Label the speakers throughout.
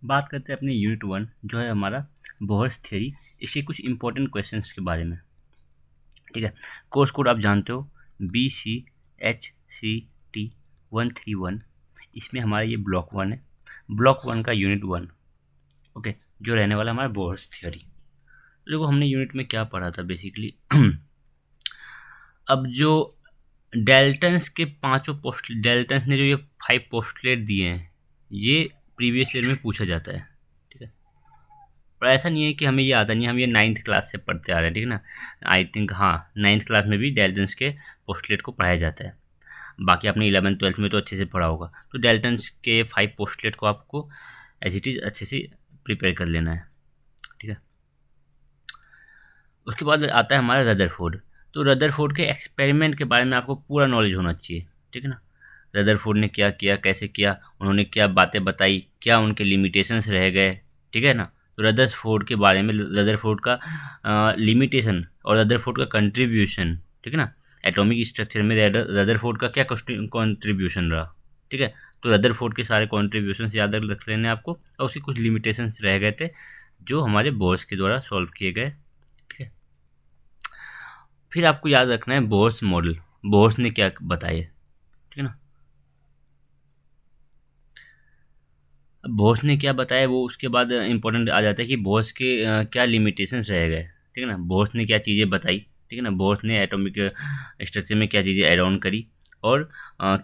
Speaker 1: बात करते हैं अपनी यूनिट 1 जो है हमारा बोहर्स थ्योरी, इसके कुछ इंपॉर्टेंट क्वेश्चंस के बारे में। ठीक है, कोर्स कोड आप जानते हो BCHCT131। इसमें हमारा ये ब्लॉक 1 है, ब्लॉक 1 का यूनिट 1। ओके, जो रहने वाला हमारा बोहर्स थ्योरी। देखो हमने यूनिट में क्या पढ़ा था बेसिकली। अब जो डेल्टन्स के पांचों पोस्ट डेल्टन्स ने जो ये 5 पोस्टुलेट दिए हैं, ये प्रीवियस ईयर में पूछा जाता है। ठीक है, पर ऐसा नहीं है कि हमें ये आता नहीं है, हम ये 9th क्लास से पढ़ते आ रहे हैं। ठीक है ना, आई थिंक हाँ 9th क्लास में भी डेल्टन्स के पोस्टुलेट को पढ़ाया जाता है। बाकी आपने 11th 12th में तो अच्छे से पढ़ा होगा। तो डेल्टन्स के 5 पोस्टुलेट को आपको एज इट इज़ अच्छे से प्रिपेयर कर लेना है। ठीक है, उसके बाद आता है हमारा रदरफोर्ड। तो रदरफोर्ड के एक्सपेरिमेंट के बारे में आपको पूरा नॉलेज होना चाहिए। ठीक है ना, रदरफोर्ड ने क्या किया, कैसे किया, उन्होंने क्या बातें बताई, क्या उनके लिमिटेशंस रह गए। ठीक है ना, तो रदरफोर्ड के बारे में, रदरफोर्ड का लिमिटेशन और रदरफोर्ड का कंट्रीब्यूशन। ठीक है ना, एटॉमिक स्ट्रक्चर में रदरफोर्ड का क्या कंट्रीब्यूशन रहा। ठीक है, तो रदरफोर्ड के सारे कॉन्ट्रीब्यूशन याद रख लेने आपको, और उसके कुछ लिमिटेशंस रह गए थे जो हमारे बोर्स के द्वारा सॉल्व किए गए। ठीक है, फिर आपको याद रखना है बोर्स मॉडल, बोर्स ने क्या बताया। ठीक है ना, अब बोर्स ने क्या बताया वो उसके बाद इंपॉर्टेंट आ जाता है कि बोर्स के क्या लिमिटेशंस रह गए। ठीक है ना, बोर्स ने क्या चीज़ें बताई। ठीक है ना, बोर्स ने एटॉमिक स्ट्रक्चर में क्या चीज़ें ऐड ऑन करी, और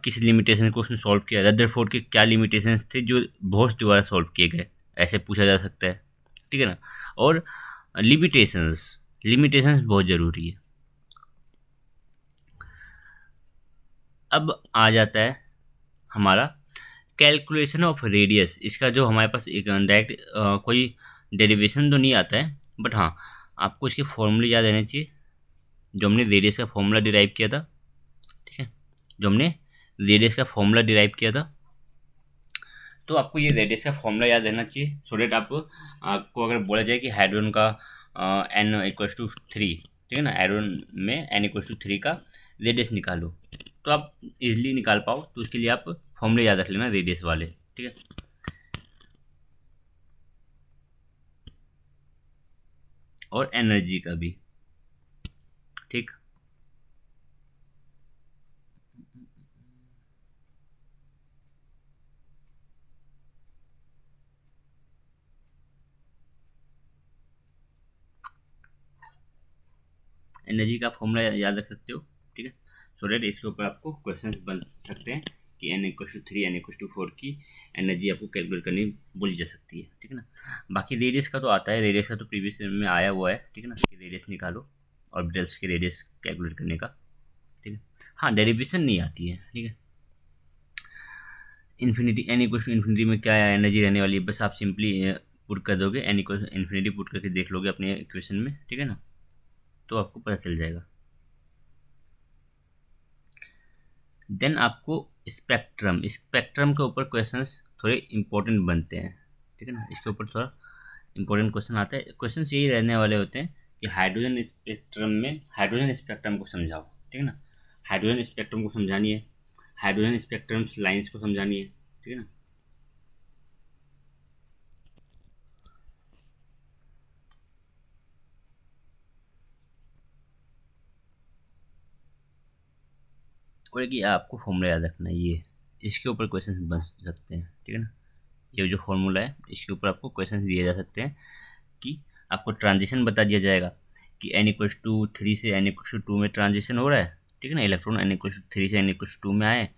Speaker 1: किस लिमिटेशन को उसने सॉल्व किया। रदरफोर्ड के क्या लिमिटेशंस थे जो बोर्स द्वारा सॉल्व किए गए, ऐसे पूछा जा सकता है। ठीक है ना, और लिमिटेशंस, लिमिटेशंस बहुत ज़रूरी है। अब आ जाता है हमारा कैलकुलेशन ऑफ रेडियस। इसका जो हमारे पास एक डायरेक्ट कोई डेरिवेशन तो नहीं आता है, बट हाँ आपको इसके फॉर्मूले याद रहने चाहिए, जो हमने रेडियस का फॉर्मूला डिराइव किया था। ठीक है, जो हमने रेडियस का फॉर्मूला डिराइव किया था, तो आपको ये रेडियस का फॉर्मूला याद रहना चाहिए, सो डेट आपको अगर बोला जाए कि हाइड्रोजन का n=3। ठीक है ना, हाइड्रोजन में n=3 का रेडियस निकालो, तो आप इजीली निकाल पाओ। तो उसके लिए आप फॉर्मूले याद रख लेना रेडियस वाले। ठीक है, और एनर्जी का भी। ठीक, एनर्जी का फॉर्मूला याद रख सकते हो। ठीक है, सो डेट इसके ऊपर आपको क्वेश्चन बन सकते हैं कि n=3 n=4 की एनर्जी आपको कैलकुलेट करनी बोली जा सकती है। ठीक है ना, बाकी रेडियस का तो आता है, रेडियस का तो प्रीवियस में आया हुआ है। ठीक है ना, कि रेडियस निकालो ऑर्बिटल्स के रेडियस कैलकुलेट करने का। ठीक है, हाँ डेरिवेशन नहीं आती है। ठीक है, इन्फिनिटी n=इन्फिनिटी में क्या एनर्जी रहने वाली है, बस आप सिंपली पुट कर दोगे, n=इन्फिनिटी पुट करके देख लोगे अपने इक्वेशन में। ठीक है ना, तो आपको पता चल जाएगा। देन आपको स्पेक्ट्रम, स्पेक्ट्रम के ऊपर क्वेश्चंस थोड़े इंपॉर्टेंट बनते हैं। ठीक है ना, इसके ऊपर थोड़ा इंपॉर्टेंट क्वेश्चन आता है। क्वेश्चंस यही रहने वाले होते हैं कि हाइड्रोजन स्पेक्ट्रम में हाइड्रोजन स्पेक्ट्रम को समझाओ। ठीक है ना, हाइड्रोजन स्पेक्ट्रम को समझानी है, हाइड्रोजन स्पेक्ट्रम लाइंस को समझानी है। ठीक है ना, और एक ये आपको फॉर्मूला याद रखना है, ये इसके ऊपर क्वेश्चन बन सकते हैं। ठीक है ना, ये जो फॉर्मूला है इसके ऊपर आपको क्वेश्चन दिए जा सकते हैं कि आपको ट्रांजिशन बता दिया जाएगा कि n=3 से n=2 में ट्रांजिशन हो रहा है। ठीक है ना, इलेक्ट्रॉन n=3 से n=2 में आए,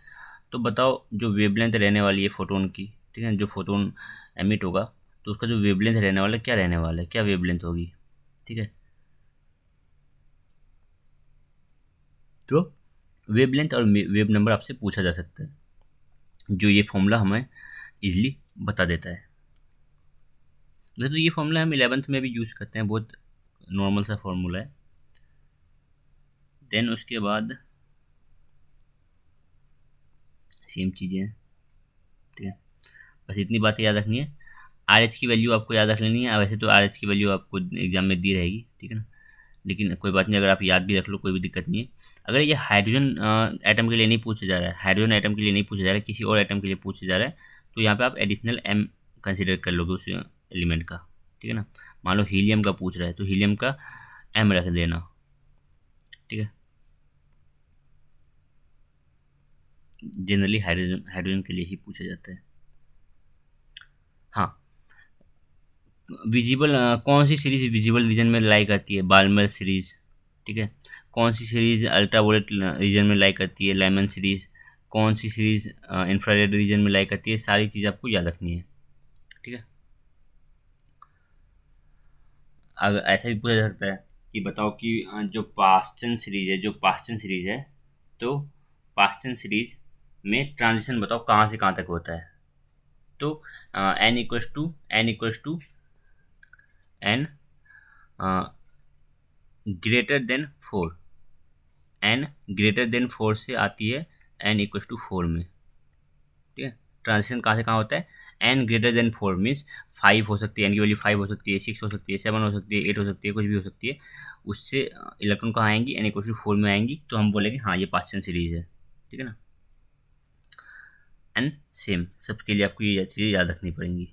Speaker 1: तो बताओ जो वेवलेंथ रहने वाली है फोटोन की। ठीक है, जो फोटोन एमिट होगा तो उसका जो वेवलेंथ रहने वाला है, क्या रहने वाला है, क्या वेवलेंथ होगी। ठीक है, तो वेवलेंथ और वेव नंबर आपसे पूछा जा सकता है, जो ये फॉर्मूला हमें इजीली बता देता है। वैसे तो ये फॉर्मूला हम 11th में भी यूज़ करते हैं, बहुत नॉर्मल सा फॉर्मूला है। देन उसके बाद सेम चीज़ें हैं। ठीक है, बस इतनी बातें याद रखनी है। आर एच की वैल्यू आपको याद रख लेनी है। वैसे तो आर एच की वैल्यू आपको एग्जाम में दी रहेगी। ठीक है ना, लेकिन कोई बात नहीं, अगर आप याद भी रख लो कोई भी दिक्कत नहीं है। अगर ये हाइड्रोजन एटम के लिए नहीं पूछा जा रहा है, हाइड्रोजन एटम के लिए नहीं पूछा जा रहा है, किसी और एटम के लिए पूछा जा रहा है, तो यहाँ पे आप एडिशनल m कंसिडर कर लोगे उस एलिमेंट का, ठीक है ना। मान लो हीलियम का पूछ रहा है तो हीलियम का m रख देना, ठीक है। जनरली हाइड्रोजन हाइड्रोजन के लिए ही पूछा जाता है। हाँ, विजिबल कौन सी सीरीज विजिबल रीजन में लाई करती है? बाल्मर सीरीज, ठीक है। कौन सी सीरीज अल्ट्रावोलेट रीजन में लाई करती है? Lyman series. कौन सी सीरीज इंफ्रारेड रीजन में लाई करती है? सारी चीज़ आपको याद रखनी है, ठीक है। अगर ऐसा भी पूछा जा सकता है कि बताओ कि जो पास्चन सीरीज है, तो पास्चन सीरीज में ट्रांजिशन बताओ कहाँ से कहाँ तक होता है? तो n greater than 4, n greater than 4 से आती है n=4 में, ठीक है। ट्रांजिशन कहाँ से कहाँ होता है? n ग्रेटर देन 4 मीन्स 5 हो सकती है, n की वैल्यू 5 हो सकती है, 6 हो सकती है, 7 हो सकती है, 8 हो सकती है, कुछ भी हो सकती है। उससे इलेक्ट्रॉन कहाँ आएंगी? n=4 में आएंगी, तो हम बोलेंगे हाँ ये पास्चन सीरीज है, ठीक है ना। एंड सेम सबके लिए आपको ये चीज़ें याद रखनी पड़ेंगी।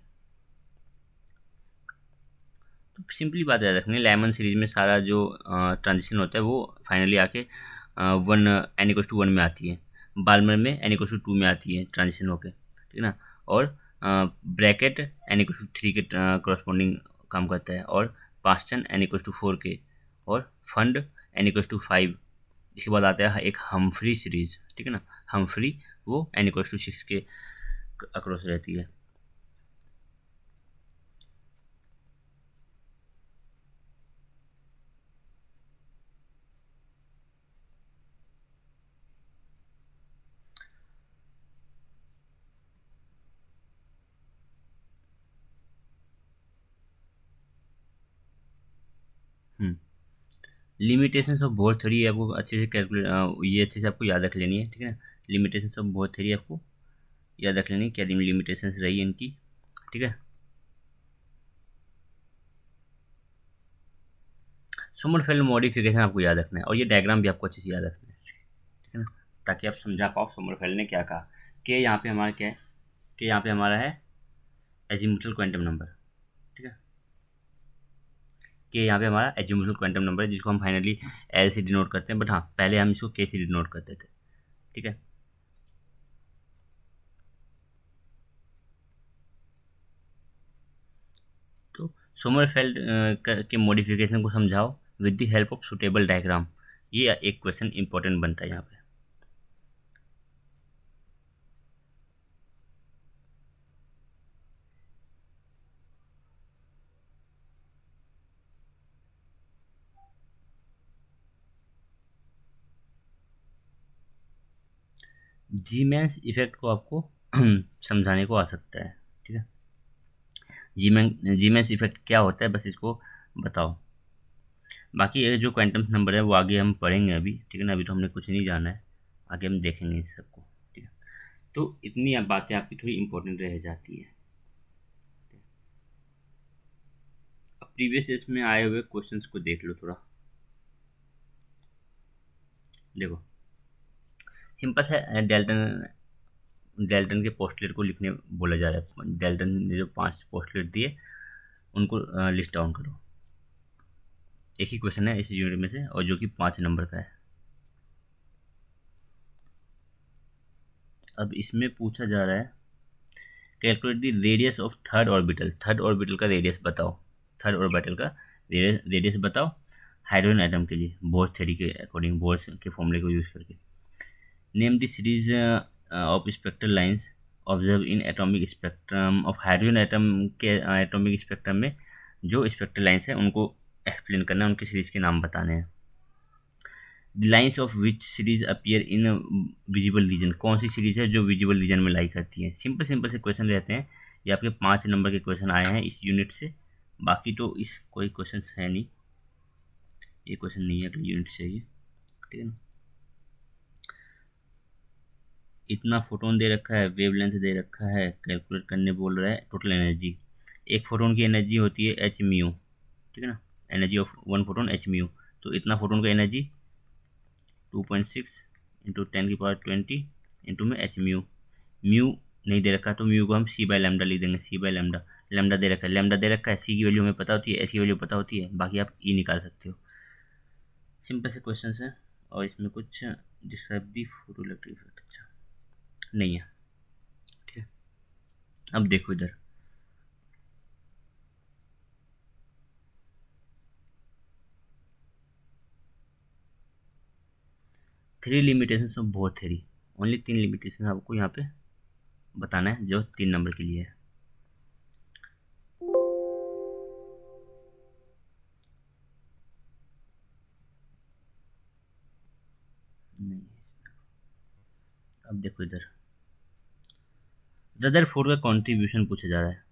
Speaker 1: तो सिंपली बात याद रखनी है, लेमन सीरीज में सारा जो ट्रांजिशन होता है वो फाइनली आके वन n=1 में आती है। बाल्मर में n=2 में आती है ट्रांजिशन होके, ठीक है ना। और ब्रैकेट n=3 के करस्पॉन्डिंग काम करता है, और पास्चन n=4 के, और फंड n=5। इसके बाद आता है एक हम्फ्री सीरीज, ठीक है ना। हम्फ्री वो n=6 के अक्रॉस रहती है। लिमिटेशंस ऑफ बोर थ्योरी आपको अच्छे से कैलकुलेट ये अच्छे से आपको याद रख लेनी है, ठीक है ना। लिमिटेशंस ऑफ बोर थ्योरी आपको याद रख लेनी है, क्या लिमिटेशंस रही है इनकी, ठीक है। सोमरफेल्ड मॉडिफिकेशन आपको याद रखना है, और ये डायग्राम भी आपको अच्छे से याद रखना है, ठीक है ना, ताकि आप समझा पाओ सोमरफेल्ड ने क्या कहा। के यहाँ पे हमारा क्या है? के यहाँ पे हमारा है एजीमुथल क्वांटम नंबर, ठीक है। के यहाँ पे हमारा एजीमुथल क्वांटम नंबर है, जिसको हम फाइनली एल से डिनोट करते हैं, बट हाँ पहले हम इसको के से डिनोट करते थे, ठीक है। तो सोमरफेल्ड के मॉडिफिकेशन को समझाओ with the help of suitable diagram. ये एक क्वेश्चन इंपॉर्टेंट बनता है यहाँ पे। जीमैन्स इफेक्ट को आपको समझाने को आ सकता है, ठीक है। जीमैन्स इफेक्ट क्या होता है, बस इसको बताओ। बाकी ये जो क्वांटम नंबर है वो आगे हम पढ़ेंगे अभी, ठीक है ना। अभी तो हमने कुछ नहीं जाना है, आगे हम देखेंगे इस सबको, ठीक है। तो इतनी अब बातें आपकी थोड़ी इंपॉर्टेंट रह जाती है। अब प्रीवियस इसमें आए हुए क्वेश्चंस को देख लो थोड़ा। देखो सिंपल है, डेल्टन के पोस्टलेट को लिखने बोला जा रहा है। डेल्टन ने जो 5 पोस्टलेट दिए उनको लिस्ट डाउन करो। एक ही क्वेश्चन है इस यूनिट में से, और जो कि 5 नंबर का है। अब इसमें पूछा जा रहा है calculate the radius of third orbital. Third orbital का रेडियस बताओ। थर्ड ऑर्बिटल का रेडियस बताओ हाइड्रोजन एटम के लिए, बोर थ्योरी के अकॉर्डिंग, बोर के फॉर्मूले को यूज़ करके। Name the series of spectral lines observe in atomic spectrum of hydrogen atom के एटॉमिक स्पेक्ट्रम में जो स्पेक्ट्रल लाइंस हैं उनको एक्सप्लेन करना है, उनकी सीरीज़ के नाम बताने हैं। The lines of which series appear in visible region. कौन सी सीरीज है जो विजिबल रीजन में लाई करती है? सिंपल सिंपल से क्वेश्चन रहते हैं। ये आपके 5 नंबर के क्वेश्चन आए हैं इस यूनिट से। बाकी तो इस कोई क्वेश्चन है नहीं, ये क्वेश्चन नहीं है अगले यूनिट से ये, ठीक है ना। इतना फोटोन दे रखा है, वेवलेंथ दे रखा है, कैलकुलेट करने बोल रहा है टोटल एनर्जी। एक फोटोन की एनर्जी होती है एच म्यू, ठीक है ना। Energy of one photon H mu. तो इतना फोटोन का एनर्जी 2.6 इंटू 10⁻20 इंटू में एच म्यू। म्यू नहीं दे रखा तो म्यू को हम सी बाई लैम्डा लिख देंगे, सी बाई लैम्डा। लैम्डा दे रखा है, लैम्डा दे रखा है, सी की वैल्यू हमें पता होती है, एस की वैल्यू पता होती है, बाकी आप ई निकाल सकते हो। सिंपल से क्वेश्चन है। और इसमें कुछ describe the photo electric effect अच्छा नहीं है, ठीक है। अब देखो इधर, three limitation of bore theory, only 3 limitation आपको यहाँ पे बताना है जो 3 नंबर के लिए है। नहीं, अब देखो इधर, रदरफोर्ड का कंट्रीब्यूशन पूछा जा रहा है,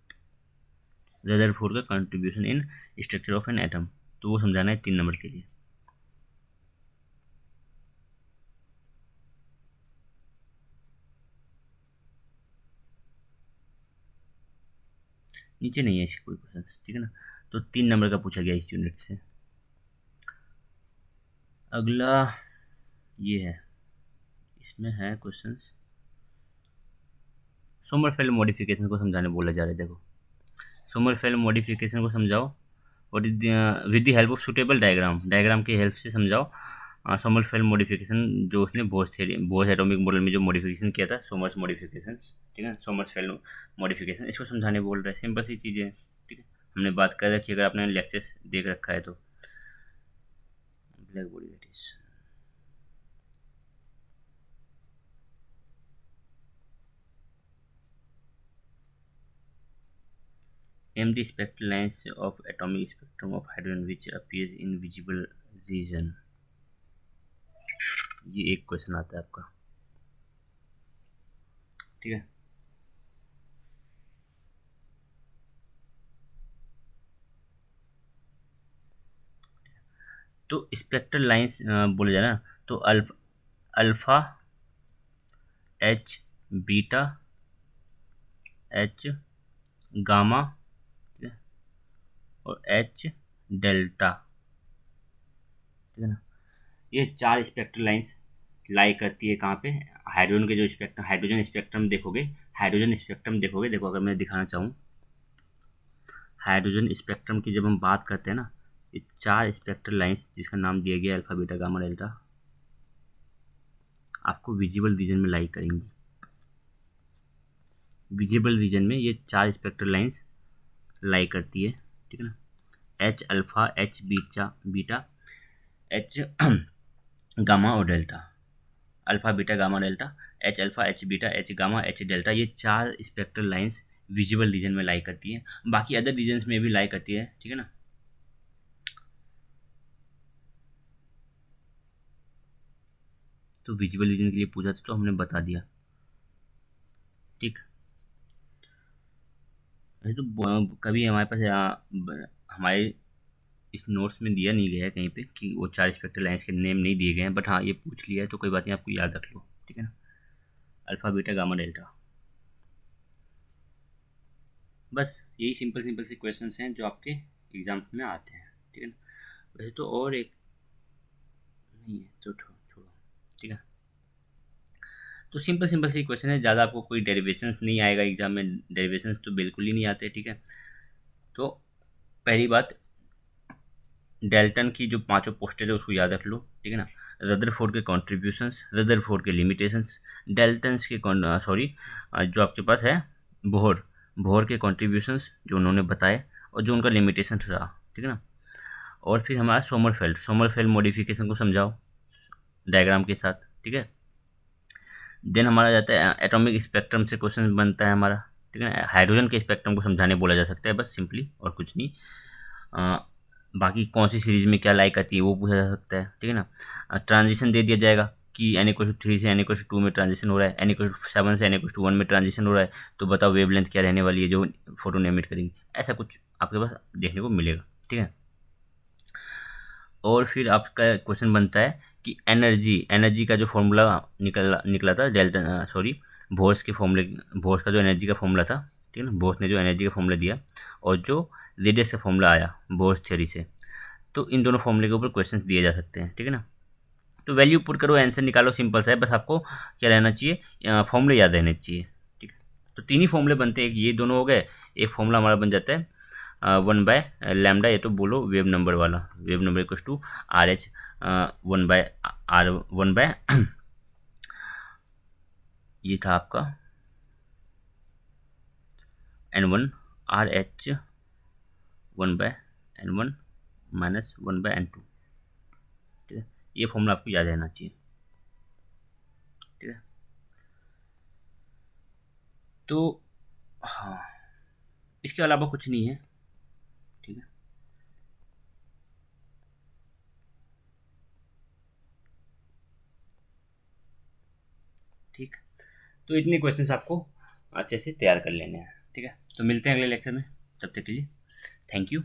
Speaker 1: रदरफोर्ड का contribution in structure of an atom, तो वो समझाना है 3 नंबर के लिए। नीचे नहीं है इसके कोई क्वेश्चन, ठीक है ना, तो 3 नंबर का पूछा गया इस यूनिट से। अगला ये है, इसमें है क्वेश्चंस, सोमरफेल्ड मॉडिफिकेशन को समझाने बोला जा रहा है। देखो, सोमरफेल्ड मॉडिफिकेशन को समझाओ, और with the help of suitable diagram, diagram की हेल्प से समझाओ सोमरफेल्ड मॉडिफिकेशन, जो उसने bourse theory, Bohr's atomic model में जो मॉडिफिकेशन किया था, सोमर्स मॉडिफिकेशन, ठीक है, सोमरफेल्ड मॉडिफिकेशन, इसको समझाने बोल रहा है। सिंपल सी चीज़ें, ठीक है, हमने बात कर रखी, अगर आपने लेक्चर्स देख रखा है तो। Black body radiation, name the spectral lines of atomic spectrum of hydrogen which appears in visible region, ये एक क्वेश्चन आता है आपका, ठीक है। तो स्पेक्ट्रल लाइंस बोले जा रहा है, तो alpha H beta H gamma, ठीक है, और एच डेल्टा, ठीक है ना, ये 4 स्पेक्ट्रल लाइंस लाई करती है कहाँ पे, हाइड्रोजन के जो स्पेक्ट्रम, हाइड्रोजन स्पेक्ट्रम देखोगे, हाइड्रोजन स्पेक्ट्रम देखोगे, देखो अगर मैं दिखाना चाहूँ हाइड्रोजन स्पेक्ट्रम की, जब हम बात करते हैं ना, ये 4 स्पेक्ट्रल लाइंस जिसका नाम दिया गया अल्फा बीटा गामा डेल्टा, आपको विजिबल रीजन में लाई करेंगी। विजिबल रीजन में ये 4 स्पेक्ट्रल लाइंस लाई करती है, ठीक है ना, H alpha, H beta, H gamma और delta, alpha beta gamma delta, H alpha, H beta, H gamma, H delta, ये 4 स्पेक्ट्रल लाइंस विजिबल रीजन में लाई करती है, बाकी अदर रीजन्स में भी लाई करती है, ठीक है ना। तो विजिबल रीजन के लिए पूछा था तो हमने बता दिया, ठीक। तो कभी हमारे पास हमारे इस नोट्स में दिया नहीं गया है कहीं पे कि वो 4 स्पेक्ट्रल लाइंस के नेम नहीं दिए गए हैं, बट हाँ ये पूछ लिया है तो कोई बात नहीं, आपको याद रख लो, ठीक है ना, अल्फा बीटा गामा डेल्टा। बस यही सिंपल से क्वेश्चंस हैं जो आपके एग्जाम में आते हैं, ठीक है ना। वैसे तो और एक नहीं है तो छोड़ो, ठीक है। तो सिंपल सी क्वेश्चन है, ज़्यादा आपको कोई डेरिवेशंस नहीं आएगा एग्जाम में, डेरिवेशंस तो बिल्कुल ही नहीं आते, ठीक है। तो पहली बात, डेल्टन की जो 5 पोस्टर है उसको याद रख लो, ठीक है ना। रदरफोर्ड के कॉन्ट्रीब्यूशंस, रदरफोर्ड के लिमिटेशंस, डेल्टन्स के जो आपके पास है बोहर के कॉन्ट्रीब्यूशंस जो उन्होंने बताए और जो उनका लिमिटेशन रहा, ठीक है ना। और फिर हमारा सोमरफेल्ड मॉडिफिकेशन को समझाओ डायग्राम के साथ, ठीक है। देन हमारा जाता है एटॉमिक स्पेक्ट्रम से क्वेश्चन बनता है हमारा, ठीक है ना, हाइड्रोजन के स्पेक्ट्रम को समझाने बोला जा सकता है बस सिंपली, और कुछ नहीं। बाकी कौन सी सीरीज़ में क्या लाइक आती है वो पूछा जा सकता है, ठीक है ना। ट्रांजिशन दे दिया जाएगा कि n=3 से n=2 में ट्रांजिशन हो रहा है, n=7 से n=1 में ट्रांजिशन हो रहा है, तो बताओ वेवलेंथ क्या रहने वाली है जो फोटोन एमिट करेगी, ऐसा कुछ आपके पास देखने को मिलेगा, ठीक है। और फिर आपका क्वेश्चन बनता है कि एनर्जी का जो फॉर्मूला निकला था बोर्स का जो एनर्जी का फॉर्मूला था, ठीक है ना, बोर्स ने जो एनर्जी का फॉर्मूला दिया और जो रेडियस का फॉर्मूला आया बोर्स थ्योरी से, तो इन दोनों फॉर्मूले के ऊपर क्वेश्चन दिए जा सकते हैं, ठीक है ना। तो वैल्यू पुट करो, आंसर निकालो, सिंपल सा है, बस आपको क्या रहना चाहिए, फॉर्मूले याद रहने चाहिए, ठीक है। तो तीन ही फॉर्मूले बनते हैं, एक ये दोनों हो गए, एक फॉर्मूला हमारा बन जाता है 1/λ, ये तो बोलो वेव नंबर वाला, wave number equal to RH 1/R ये था आपका N1 RH 1/N1 minus 1/N2। ठीक है, ये फॉर्मूला आपको याद रहना चाहिए। ठीक है, तो हाँ, इसके अलावा कुछ नहीं है। ठीक है, ठीक, तो इतने क्वेश्चंस आपको अच्छे से तैयार कर लेने हैं। ठीक है, तो मिलते हैं अगले लेक्चर में, तब तक के लिए थैंक यू।